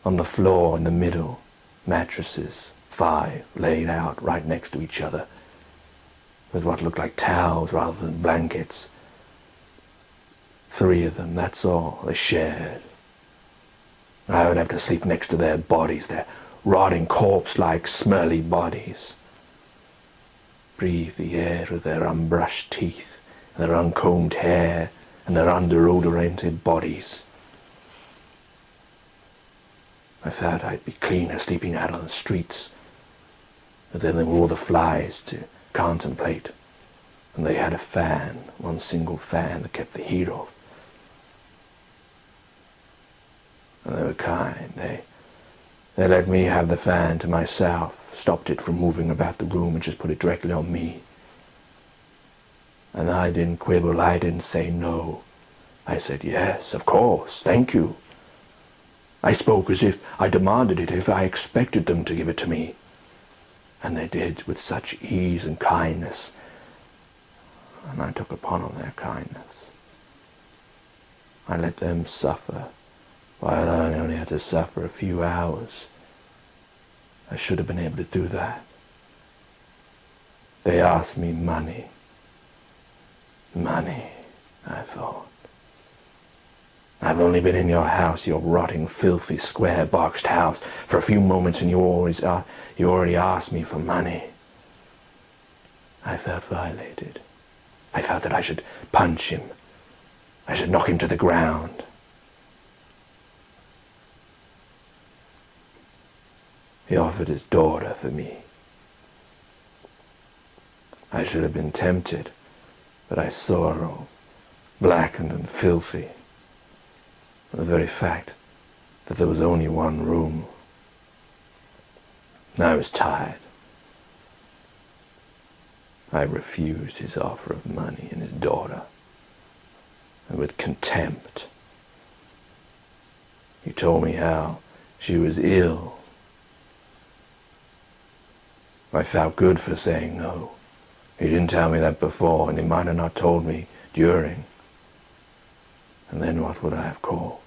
On the floor in the middle, mattresses, 5 laid out right next to each other, with what looked like towels rather than blankets. 3 of them, that's all, they shared. I would have to sleep next to their bodies, their rotting corpse-like smelly bodies. Breathe the air of their unbrushed teeth, and their uncombed hair, and their under-odorated bodies. I thought I'd be cleaner sleeping out on the streets, but then there were all the flies to contemplate, and they had a fan, one single fan that kept the heat off. And they were kind. They let me have the fan to myself, stopped it from moving about the room and just put it directly on me. And I didn't quibble, I didn't say no. I said yes, of course, thank you. I spoke as if I demanded it, if I expected them to give it to me. And they did with such ease and kindness, and I took upon them their kindness. I let them suffer, while I only had to suffer a few hours. I should have been able to do that. They asked me money. Money, I thought. I've only been in your house, your rotting, filthy, square-boxed house, for a few moments, and you already asked me for money. I felt violated. I felt that I should punch him. I should knock him to the ground. He offered his daughter for me. I should have been tempted, but I saw her all blackened and filthy. The very fact that there was only one room. I was tired. I refused his offer of money and his daughter, and with contempt. He told me how she was ill. I felt good for saying no. He didn't tell me that before, and he might have not told me during. And then what would I have called?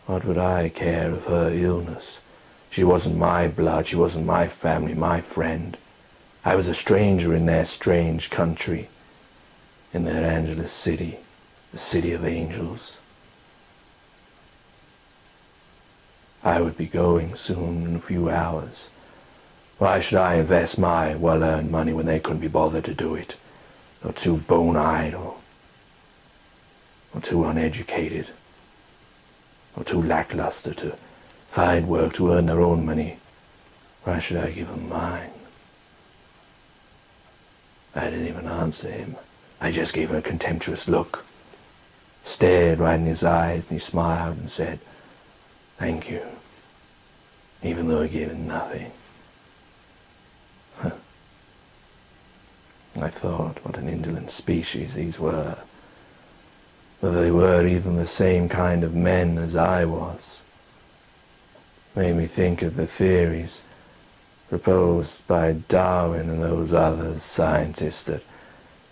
What would I care of her illness? She wasn't my blood, she wasn't my family, my friend. I was a stranger in their strange country, in their Angeles city, the city of angels. I would be going soon, in a few hours. Why should I invest my well-earned money when they couldn't be bothered to do it? Or too bone-eyed, or too uneducated, or too lackluster to find work to earn their own money. Why should I give them mine? I didn't even answer him. I just gave him a contemptuous look, stared right in his eyes, and he smiled and said, "Thank you," even though he gave him nothing. I thought what an indolent species these were, whether they were even the same kind of men as I was. Made me think of the theories proposed by Darwin and those other scientists that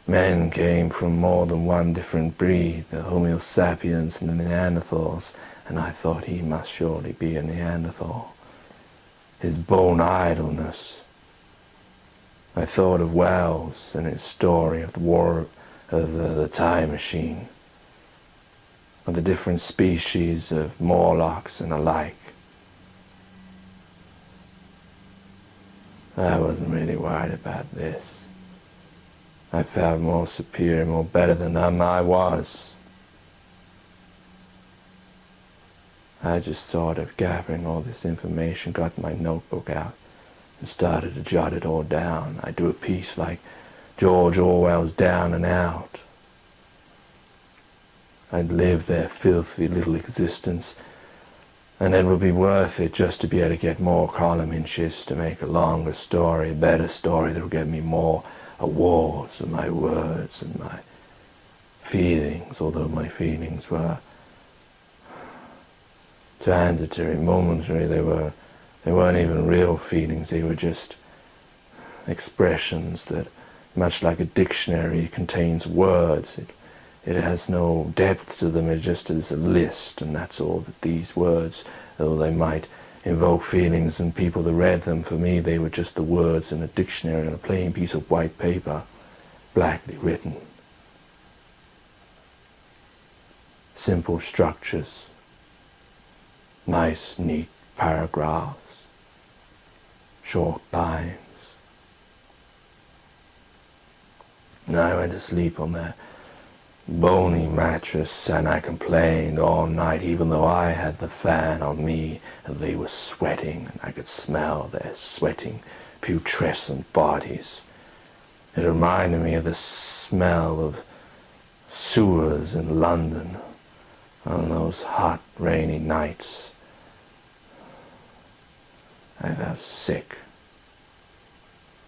men came from more than one different breed, the Homo sapiens and the Neanderthals, and I thought he must surely be a Neanderthal. His bone idleness. I thought of Wells and his story of the war of the time machine, of the different species of Morlocks and alike. I wasn't really worried about this. I felt more superior, more better than I was. I just thought of gathering all this information, got my notebook out, and started to jot it all down. I'd do a piece like George Orwell's Down and Out. I'd live their filthy little existence, and it would be worth it just to be able to get more column inches to make a longer story, a better story that would get me more awards of my words and my feelings, although my feelings were transitory, momentary. They weren't even real feelings. They were just expressions that, much like a dictionary, contains words. It has no depth to them, it just is a list, and that's all that these words, though they might invoke feelings in people that read them, for me they were just the words in a dictionary on a plain piece of white paper, blackly written. Simple structures, nice, neat paragraphs, short lines. And I went to sleep on that bony mattress, and I complained all night, even though I had the fan on me, and they were sweating, and I could smell their sweating, putrescent bodies. It reminded me of the smell of sewers in London on those hot, rainy nights. I felt sick.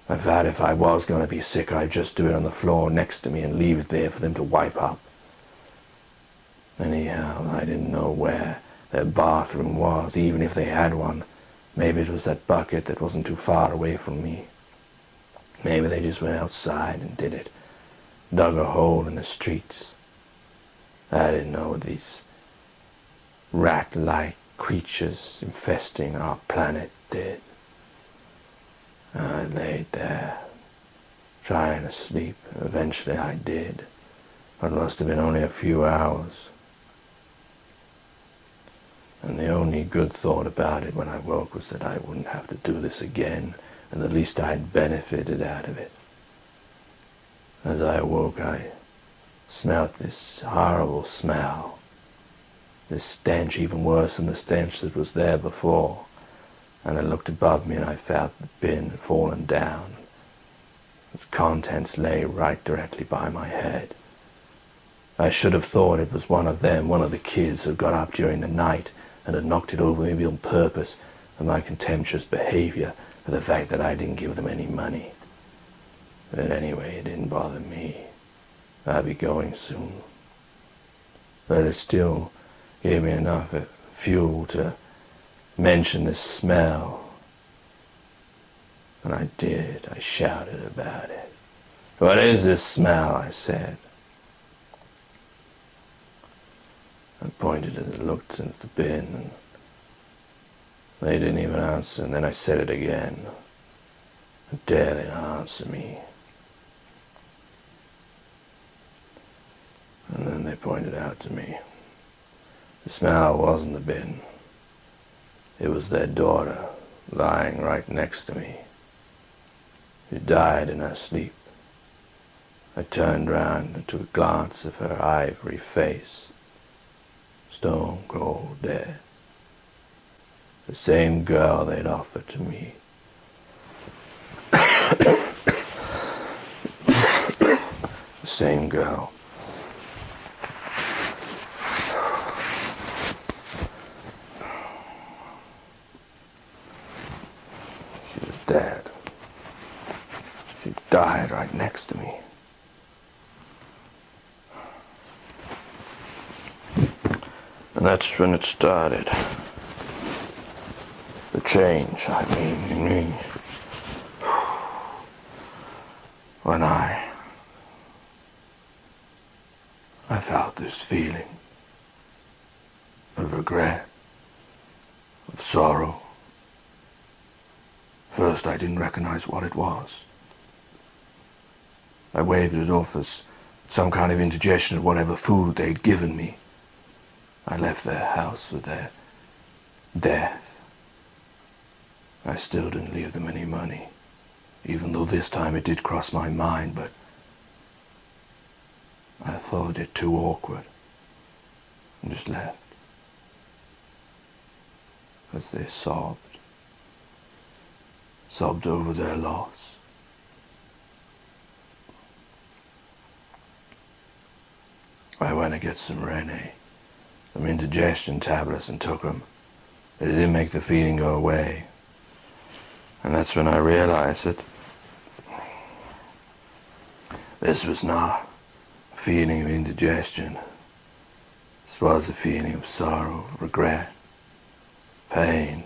I thought if I was going to be sick, I'd just do it on the floor next to me and leave it there for them to wipe up. Anyhow, I didn't know where their bathroom was, even if they had one. Maybe it was that bucket that wasn't too far away from me. Maybe they just went outside and did it, dug a hole in the streets. I didn't know what these rat-like creatures infesting our planet did. I laid there, trying to sleep. Eventually I did. It must have been only a few hours. And the only good thought about it when I woke was that I wouldn't have to do this again, and at least I'd benefited out of it. As I awoke, I smelt this horrible smell, this stench even worse than the stench that was there before. And I looked above me and I felt the bin had fallen down. Its contents lay right directly by my head. I should have thought it was one of them, one of the kids who got up during the night and had knocked it over, maybe on purpose, for my contemptuous behavior, for the fact that I didn't give them any money. But anyway, it didn't bother me. I'd be going soon. But it still gave me enough fuel to mention the smell. And I did. I shouted about it. "What is this smell?" I said. I pointed and looked at the bin, and they didn't even answer. And then I said it again. How dare they not answer me? And then they pointed out to me. The smell wasn't the bin. It was their daughter, lying right next to me. She died in her sleep. I turned round and took a glance of her ivory face, stone cold dead. The same girl they'd offered to me. The same girl. Dead. She died right next to me. And that's when it started. The change, I mean, in me. When I felt this feeling of regret, of sorrow. First, I didn't recognize what it was. I waved it off as some kind of indigestion of whatever food they'd given me. I left their house with their death. I still didn't leave them any money, even though this time it did cross my mind, but I thought it too awkward and just left. As they sobbed over their loss. I went to get some some indigestion tablets, and took them, but it didn't make the feeling go away. And that's when I realized that this was not a feeling of indigestion. This was a feeling of sorrow, regret, pain,